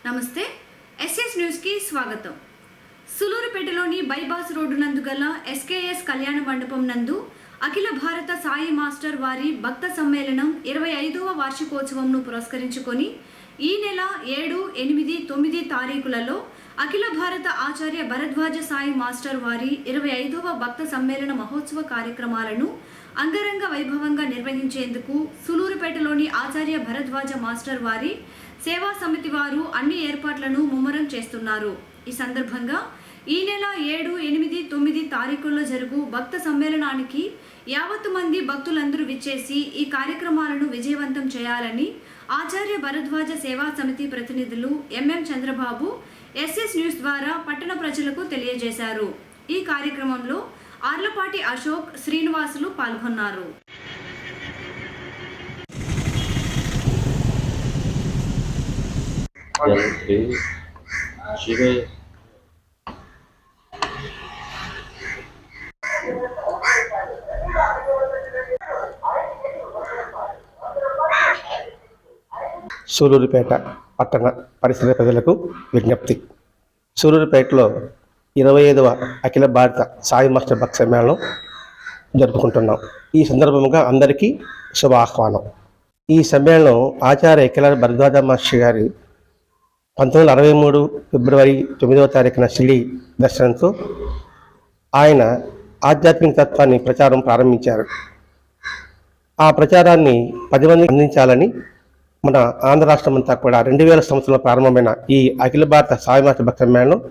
నమస్తే SS news కి స్వాగతం. సులూరుపేటలోని బైపాస్ రోడ్డు నందు గల ఎస్కేఎస్ కళ్యాణ మండపం నందు అఖిల భారత సాయి మాస్టర్ వారి భక్త సమ్మేళనం 25వ వార్షికోత్సవంను పురస్కరించుకొని ఈ నెల 7, 8, 9 తారీఖులలో అఖిల భారత ఆచార్య భరద్వాజ సాయి మాస్టర్ వారి 25వ భక్త సమ్మేళన మహోత్సవ కార్యక్రమాలను అంగరంగ వైభవంగా నిర్వహించేందుకు సులూరుపేటలోని ఆచార్య భరద్వాజ మాస్టర్ వారి సేవా సమితి వారు అన్ని ఏర్పాట్లను ముమ్మరం చేస్తున్నారు. ఈ సందర్భంగా ఈ నెల 7, 8, 9 తారీఖుల్లో జరుగు భక్త సమ్మేళనానికి 50 మంది భక్తులందరూ విచ్చేసి ఈ కార్యక్రమాలను విజయవంతం చేయాలని ఆచార్య భరద్వాజ సేవా సమితి ప్రతినిధులు ఎంఎం చంద్రబాబు ఎస్ఎస్ న్యూస్ ద్వారా పట్టణ ప్రజలకు తెలియజేశారు. ఈ కార్యక్రమంలో ఆర్లపాటి అశోక్, శ్రీనివాసులు పాల్గొన్నారు. సూలూరుపేట పట్టణ పరిసర ప్రజలకు విజ్ఞప్తి. సూలూరుపేటలో 25వ అఖిల భారత సాయి మాస్టర్ భక్త సమ్మేళనం జరుపుకుంటున్నాం. ఈ సందర్భంగా అందరికీ శుభ ఆహ్వానం. ఈ సమ్మేళనం ఆచార్య అఖిల భరద్వాజ మాస్టర్ గారి 1963 ఫిబ్రవరి 9వ తారీఖున షిరిడి దర్శనంతో ఆయన ఆధ్యాత్మిక తత్వాన్ని ప్రచారం ప్రారంభించారు. ఆ ప్రచారాన్ని 10 మందికి అందించాలని మన ఆంధ్ర రాష్ట్రం అంతా కూడా 2000 సంవత్సరంలో ప్రారంభమైన ఈ అఖిల భారత సాయి మాస్టర్ భక్త సమ్మేళనం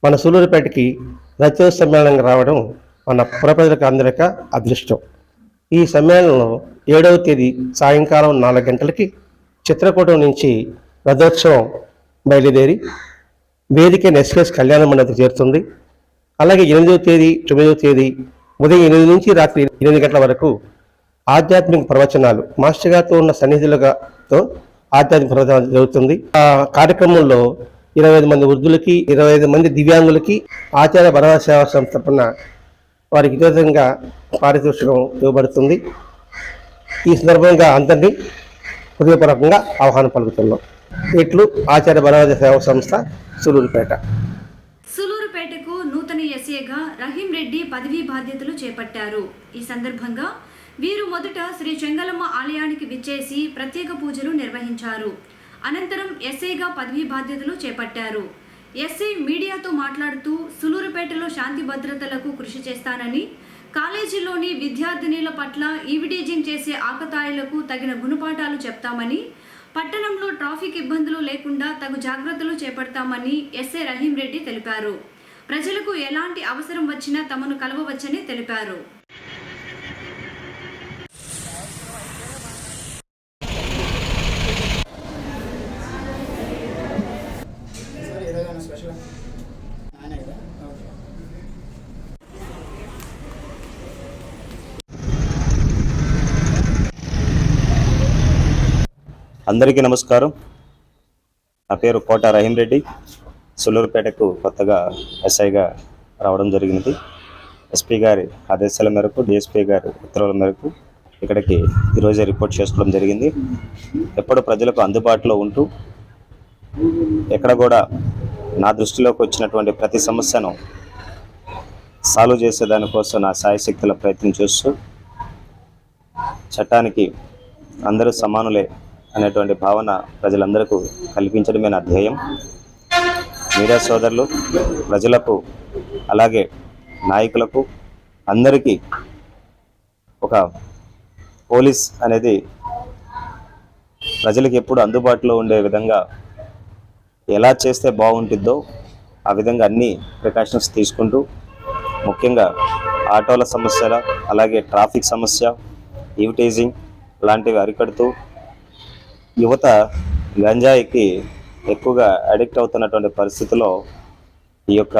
మన సూలూరుపేటకి రచయిత సమ్మేళనంగా రావడం మన పురప్రజలకు అందరికీ అదృష్టం. ఈ సమ్మేళనంలో 7వ తేదీ సాయంకాలం 4 గంటలకి చిత్రకూటం నుంచి రథోత్సవం బయలుదేరి వేదిక ఎస్కేఎస్ కళ్యాణ మండపం చేరుతుంది. అలాగే 8వ తేదీ, 9వ తేదీ ఉదయం 8 నుంచి రాత్రి 8 గంటల వరకు ఆధ్యాత్మిక ప్రవచనాలు మాస్టర్ గారితో ఉన్న సన్నిధులతో ఆధ్యాత్మిక ప్రవచనాలు జరుగుతుంది. ఆ కార్యక్రమంలో 25 మంది వృద్ధులకి, 25 మంది దివ్యాంగులకి ఆచార్య భరద్వాజ సేవా సంస్థ తరపున వారికి విధంగా పారితోషికం ఇవ్వబడుతుంది. ఈ సందర్భంగా అందరినీ హృదయపూర్వకంగా ఆహ్వానం పలుకుతున్నాం. ఇట్లు ఆచార్య భరద్వాజ సేవా సంస్థ, సూలూరుపేట. సూలూరుపేటకు నూతన ఎస్ఏగా రహీం రెడ్డి పదవీ బాధ్యతలు చేపట్టారు. ఈ సందర్భంగా వీరు మొదట శ్రీ చెంగలమ్మ ఆలయానికి విచ్చేసి ప్రత్యేక పూజలు నిర్వహించారు. అనంతరం ఎస్ఐగా పదవీ బాధ్యతలు చేపట్టారు. ఎస్ఐ మీడియాతో మాట్లాడుతూ సులూరుపేటలో శాంతి భద్రతలకు కృషి చేస్తానని, కాలేజీలోని విద్యార్థినీల పట్ల ఈవిడేజింగ్ చేసే ఆకతాయిలకు తగిన గుణపాఠాలు చెప్తామని, పట్టణంలో ట్రాఫిక్ ఇబ్బందులు లేకుండా తగు జాగ్రత్తలు చేపడతామని ఎస్ఐ రహీం రెడ్డి తెలిపారు. ప్రజలకు ఎలాంటి అవసరం వచ్చినా తమను కలవవచ్చని తెలిపారు. అందరికీ నమస్కారం. నా పేరు కోట రహీం రెడ్డి. సులూరుపేటకు కొత్తగా ఎస్ఐగా రావడం జరిగినది. ఎస్పీ గారి ఆదేశాల మేరకు, డిఎస్పీ గారి ఉత్తర్వుల మేరకు ఇక్కడికి ఈరోజే రిపోర్ట్ చేసుకోవడం జరిగింది. ఎప్పుడు ప్రజలకు అందుబాటులో ఉంటూ ఎక్కడ కూడా నా దృష్టిలోకి వచ్చినటువంటి ప్రతి సమస్యను సాల్వ్ చేసేదానికోసం నా శాయశక్తుల ప్రయత్నం చేస్తూ చట్టానికి అందరూ సమానులే అనేటువంటి భావన ప్రజలందరికీ కల్పించడమే నా ధ్యేయం. మీడియా సోదరులు, ప్రజలకు, అలాగే నాయకులకు అందరికీ ఒక పోలీస్ అనేది ప్రజలకు ఎప్పుడు అందుబాటులో ఉండే విధంగా ఎలా చేస్తే బాగుంటుందో ఆ విధంగా అన్ని ప్రికాషన్స్ తీసుకుంటూ, ముఖ్యంగా ఆటోల సమస్యల, అలాగే ట్రాఫిక్ సమస్య, ఈవిటేజింగ్ లాంటివి అరికడుతూ యువత గంజాయికి ఎక్కువగా అడిక్ట్ అవుతున్నటువంటి పరిస్థితిలో ఈ యొక్క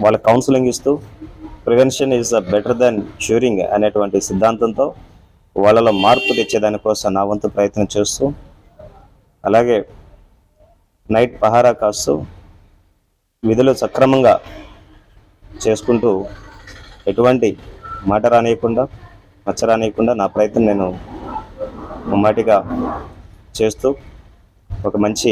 వాళ్ళ కౌన్సిలింగ్ ఇస్తూ prevention is better than curing అనేటువంటి సిద్ధాంతంతో వాళ్ళలో మార్పు తెచ్చేదానికోసం నా వంతు ప్రయత్నం చేస్తూ, అలాగే నైట్ పహారా కాస్తూ విధులు సక్రమంగా చేసుకుంటూ ఎటువంటి మాట రానియకుండా, మచ్చ రానియకుండా నా ప్రయత్నం నేను ముమ్మాటిగా చేస్తూ ఒక మంచి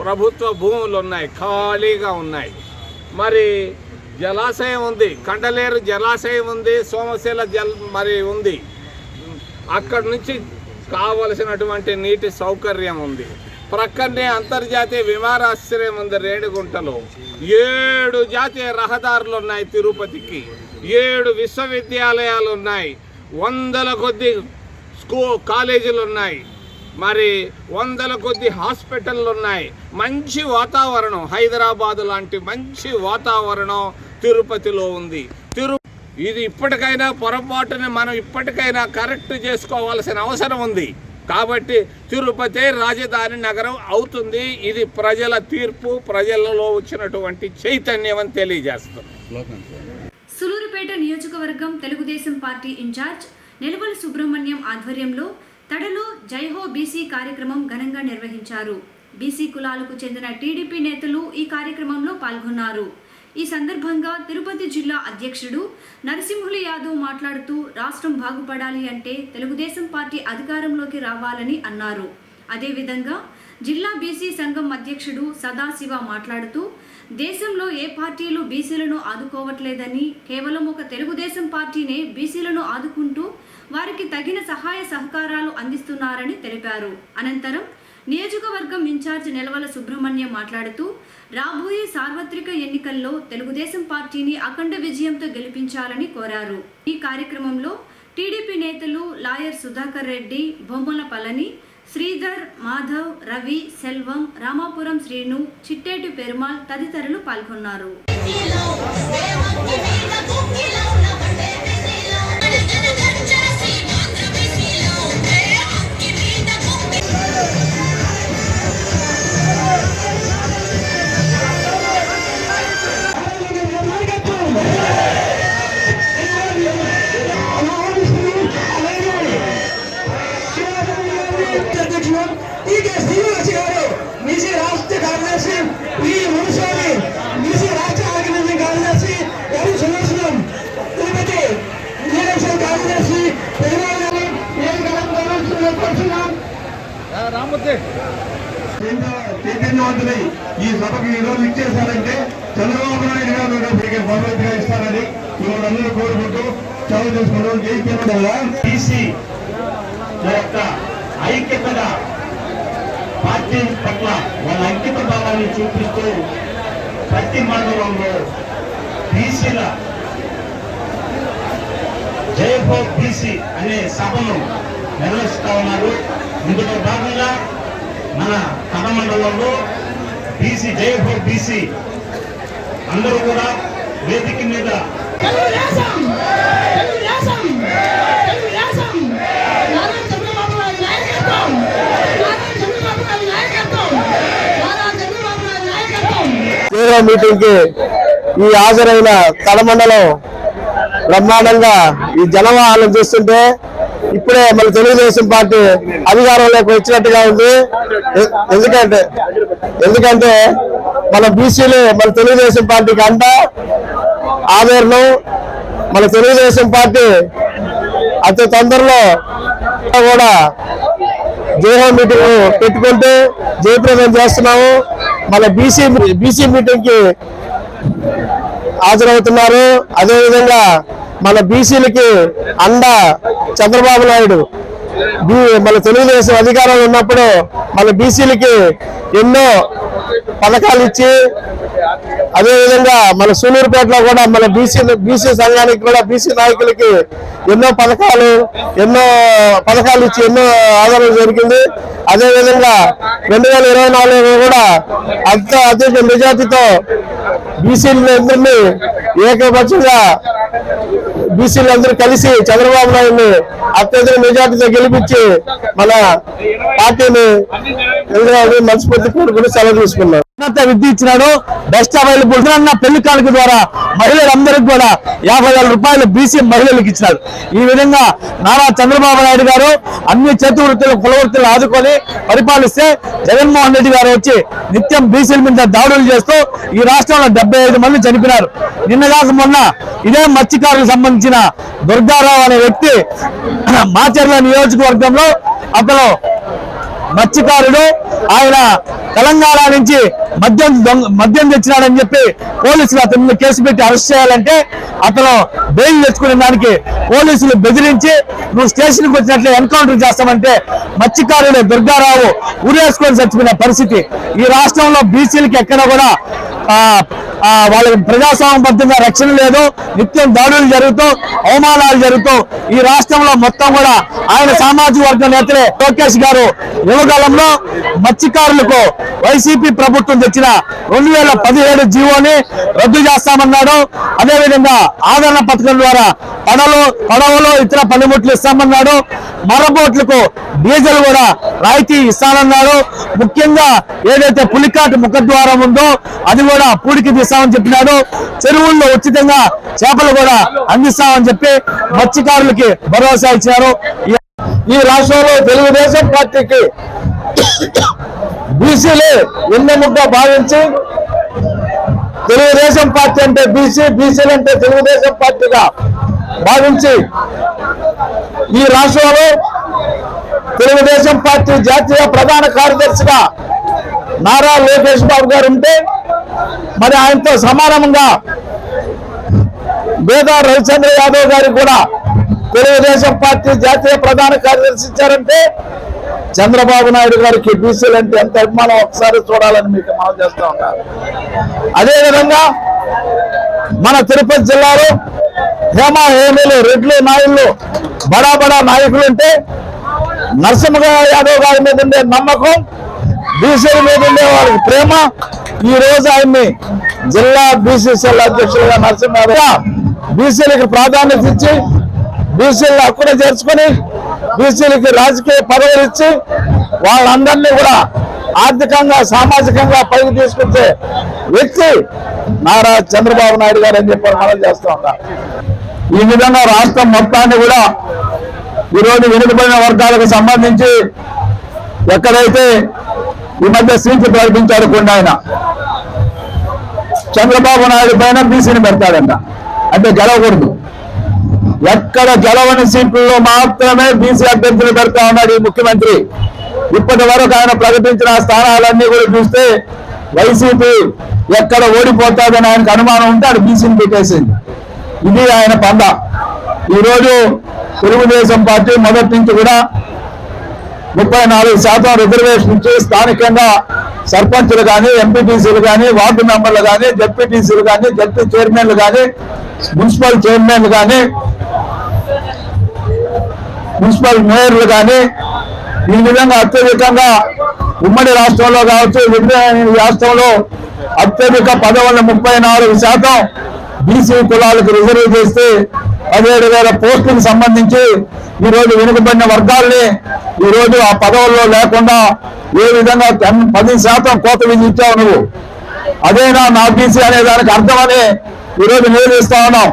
ప్రభుత్వ భూములు ఉన్నాయి, ఖాళీగా ఉన్నాయి. మరి జలాశయం ఉంది, కండలేరు జలాశయం ఉంది, సోమశీల మరి ఉంది. అక్కడి నుంచి కావలసినటువంటి నీటి సౌకర్యం ఉంది. ప్రక్కనే అంతర్జాతీయ విమానాశ్రయం ఉంది రేణిగుంటలో. 7 జాతీయ రహదారులు ఉన్నాయి తిరుపతికి, 7 విశ్వవిద్యాలయాలు ఉన్నాయి, 100 కొద్ది కాలేజీలు ఉన్నాయి, మరి 100 కొద్ది హాస్పిటళ్ళు ఉన్నాయి. మంచి వాతావరణం, హైదరాబాద్ లాంటి మంచి వాతావరణం తిరుపతిలో ఉంది. ఇది ఇప్పటికైనా పొరపాటుని మనం ఇప్పటికైనా కరెక్ట్ చేసుకోవాల్సిన అవసరం ఉంది. కాబట్టి తిరుపతి రాజధాని నగరం అవుతుంది. ఇది ప్రజల తీర్పు, ప్రజలలో వచ్చినటువంటి చైతన్యం అని తెలియజేస్తాం. సులూరుపేట నియోజకవర్గం తెలుగుదేశం పార్టీ ఇన్ఛార్జ్ నిలవల సుబ్రహ్మణ్యం ఆధ్వర్యంలో తడలో జైహో బీసీ కార్యక్రమం ఘనంగా నిర్వహించారు. బీసీ కులాలకు చెందిన టీడీపీ నేతలు ఈ కార్యక్రమంలో పాల్గొన్నారు. ఈ సందర్భంగా తిరుపతి జిల్లా అధ్యక్షుడు నరసింహులు యాదవ్ మాట్లాడుతూ రాష్ట్రం బాగుపడాలి అంటే తెలుగుదేశం పార్టీ అధికారంలోకి రావాలని అన్నారు. అదేవిధంగా జిల్లా బీసీ సంఘం అధ్యక్షుడు సదాశివ మాట్లాడుతూ దేశంలో ఏ పార్టీలు బీసీలను ఆదుకోవట్లేదని, కేవలం ఒక తెలుగుదేశం పార్టీనే బీసీలను ఆదుకుంటూ వారికి తగిన సహాయ సహకారాలు అందిస్తున్నారని తెలిపారు. అనంతరం నియోజకవర్గం ఇన్ఛార్జ్ నిలవల సుబ్రహ్మణ్యం మాట్లాడుతూ రాబోయే సార్వత్రిక ఎన్నికల్లో తెలుగుదేశం పార్టీని అఖండ విజయంతో గెలిపించాలని కోరారు. ఈ కార్యక్రమంలో టీడీపీ నేతలు లాయర్ సుధాకర్ రెడ్డి, బొమ్మల పళని, శ్రీధర్, మాధవ్, రవి, సెల్వం, రామాపురం శ్రీను, చిట్టేటి పెరుమాల్ తదితరులు పాల్గొన్నారు. చైతన్యవంతులై ఈ సభకు ఈరోజు ఇచ్చేశారంటే చంద్రబాబు నాయుడు గారు రేపటికి భగవద్గా ఇస్తారని మిమ్మల్ని కోరుకుంటూ చదువు చేసుకుంటాం. జై బీసీ యొక్క ఐక్యతగా పార్టీ పట్ల వాళ్ళ అంకిత భావాన్ని చూపిస్తూ ప్రతి మండలంలో బీసీల జై హో బీసీ అనే సభను నిర్వహిస్తా ఉన్నారు. ఇందులో భాగంగా మన కథ మండలంలో బీసీ జై హో బీసీ అందరూ కూడా వేదిక మీద మీటింగ్ కి ఈ హాజరైన తలమండలం బ్రహ్మాండంగా ఈ జనవాహనం చూస్తుంటే ఇప్పుడే మన తెలుగుదేశం పార్టీ అధికారంలోకి వచ్చినట్టుగా ఉంది. ఎందుకంటే మన బీసీలు మన తెలుగుదేశం పార్టీకి అంట ఆదరణం. మన తెలుగుదేశం పార్టీ అతి తొందరలో కూడా జైహో మీటింగ్ పెట్టుకుంటూ జయప్రదం చేస్తున్నాము. మన బీసీ మీటింగ్ కి హాజరవుతున్నారు. అదేవిధంగా మన బీసీలకి అండ చంద్రబాబు నాయుడు మన తెలుగుదేశం అధికారంలో ఉన్నప్పుడు మన బీసీలకి ఎన్నో పథకాలు ఇచ్చి, అదేవిధంగా మన సూలూరుపేటలో కూడా మన బీసీ సంఘానికి కూడా బీసీ నాయకులకి ఎన్నో పథకాలు ఇచ్చి ఎన్నో ఆదరణ జరిగింది. అదేవిధంగా 2024 కూడా అత్యధిక మెజార్టీతో బీసీలందరినీ ఏకపక్షంగా బీసీలందరూ కలిసి చంద్రబాబు నాయుడిని అత్యధిక మెజార్టీతో గెలిపించి మన పార్టీని మనస్ఫూర్తి కోరుకుని సెలవు తీసుకున్నాం. విద్య ఇచ్చినాడు. బెస్ట్ అవైలబుల్ అన్న పెళ్లి కానుక ద్వారా మహిళలందరికీ కూడా 50,000 రూపాయలు బీసీ మహిళలకు ఇచ్చినాడు. ఈ విధంగా నారా చంద్రబాబు నాయుడు గారు అన్ని చేతివృత్తులు కులవృత్తులు ఆదుకొని పరిపాలిస్తే జగన్మోహన్ రెడ్డి గారు వచ్చి నిత్యం బీసీల మీద దాడులు చేస్తూ ఈ రాష్ట్రంలో 75 మంది చనిపోయినారు. నిన్నగాక మొన్న ఇదే మత్స్యకారులకు సంబంధించిన దుర్గారావు అనే వ్యక్తి మాచర్ల నియోజకవర్గంలో అతను మత్స్యకారుడు, ఆయన తెలంగాణ నుంచి మద్యం తెచ్చినాడని చెప్పి పోలీసులు అతని మీద కేసు పెట్టి అరెస్ట్ చేయాలంటే అతను బెయిల్ తెచ్చుకునే దానికి పోలీసులు బెదిరించి నువ్వు స్టేషన్కి వచ్చినట్లే ఎన్కౌంటర్ చేస్తామంటే మత్స్యకారుడు దుర్గారావు ఉరేసుకొని చచ్చిపోయిన పరిస్థితి. ఈ రాష్ట్రంలో బీసీలకి ఎక్కడ కూడా వాళ్ళకి ప్రజాస్వామ్యబద్ధంగా రక్షణ లేదు. నిత్యం దాడులు జరుగుతూ అవమానాలు జరుగుతూ ఈ రాష్ట్రంలో మొత్తం కూడా ఆయన సామాజిక వర్గ నేతలే. లోకేష్ గారు యువకాలంలో మత్స్యకారులకు వైసీపీ ప్రభుత్వం తెచ్చిన 2017 జీవోని రద్దు చేస్తామన్నాడు. అదేవిధంగా ఆదరణ పథకం ద్వారా పడవలు ఇతర పనిముట్లు ఇస్తామన్నాడు. మరబోట్లకు డీజిల్ కూడా రాయితీ ఇస్తానన్నాడు. ముఖ్యంగా ఏదైతే పులికాటు ముఖద్వారం ఉందో అది కూడా పూడికి తీస్తామని చెప్పినాడు. చెరువుల్లో ఉచితంగా చేపలు కూడా అందిస్తామని చెప్పి మత్స్యకారులకి భరోసా ఇచ్చారు. ఈ రాష్ట్రంలో తెలుగుదేశం పార్టీకి బీసీలే ఎన్నెముగ్గా భావించి తెలుగుదేశం పార్టీ అంటే బీసీలు అంటే తెలుగుదేశం పార్టీగా భావించి ఈ రాష్ట్రంలో తెలుగుదేశం పార్టీ జాతీయ ప్రధాన కార్యదర్శిగా నారా లోకేష్ బాబు గారు ఉంటే మరి ఆయనతో సమానంగా బేదా రవిచంద్ర యాదవ్ గారికి కూడా తెలుగుదేశం పార్టీ జాతీయ ప్రధాన కార్యదర్శి ఇచ్చారంటే చంద్రబాబు నాయుడు గారికి బీసీలు అంటే ఎంత అభిమానం ఒకసారి చూడాలని మీకు మనం చేస్తూ ఉన్నారు. అదేవిధంగా మన తిరుపతి జిల్లాలో హేమీలు, రెడ్లు, నాయుళ్ళు, బడా నాయకులు ఉంటే నరసింహ యాదవ్ గారి మీద ఉండే నమ్మకం, బీసీల మీద ఉండే వాళ్ళకి ప్రేమ, ఈ రోజు ఆయన్ని జిల్లా బీసీసీఎల్ అధ్యక్షులుగా నరసింహ యాదవ్ బీసీలకు ప్రాధాన్యత ఇచ్చి బీసీలను హక్కున చేర్చుకొని బీసీలకి రాజకీయ పదవులు ఇచ్చి వాళ్ళందరినీ కూడా ఆర్థికంగా సామాజికంగా పైకి తీసుకొచ్చే వ్యక్తి నారా చంద్రబాబు నాయుడు గారు అని చెప్పి మనం చేస్తూ ఉంటాం. ఈ విధంగా రాష్ట్రం మొత్తాన్ని కూడా ఈరోజు వెనుకబడిన వర్గాలకు సంబంధించి ఎక్కడైతే ఈ మధ్య సీట్లు ప్రకటించాడు కొండ ఆయన చంద్రబాబు నాయుడు పైన బీసీని పెడతాడంట, అంటే గెలవకూడదు. ఎక్కడ గెలవని సీట్లలో మాత్రమే బీసీ అభ్యర్థులు పెడతా ఉన్నాడు ఈ ముఖ్యమంత్రి. ఇప్పటి వరకు ఆయన ప్రకటించిన స్థానాలన్నీ కూడా చూస్తే వైసీపీ ఎక్కడ ఓడిపోతాదని ఆయనకు అనుమానం ఉంటే అది బీసీని పెట్టేసింది. ఇది ఆయన పంద. ఈరోజు తెలుగుదేశం పార్టీ మొదటి నుంచి కూడా 34% రిజర్వేషన్ ఇచ్చి స్థానికంగా సర్పంచులు కానీ, ఎంపీటీసీలు కానీ, వార్డు మెంబర్లు కానీ, జడ్పీటీసీలు కానీ, జడ్పీ చైర్మన్లు కానీ, మున్సిపల్ చైర్మన్లు కానీ, మున్సిపల్ మేయర్లు కానీ ఈ విధంగా అత్యధికంగా ఉమ్మడి రాష్ట్రంలో కావచ్చు, విభజన రాష్ట్రంలో అత్యధిక పదవులను 34% బీసీ కులాలకు రిజర్వ్ చేస్తే 17,000 పోస్టులకు సంబంధించి ఈరోజు వెనుకబడిన వర్గాల్ని ఈరోజు ఆ పదవుల్లో లేకుండా ఏ విధంగా 10% కోత విధించావు నువ్వు, అదేనా నా బీసీ అనే దానికి అర్థమని ఈరోజు నిలదీస్తా ఉన్నాం.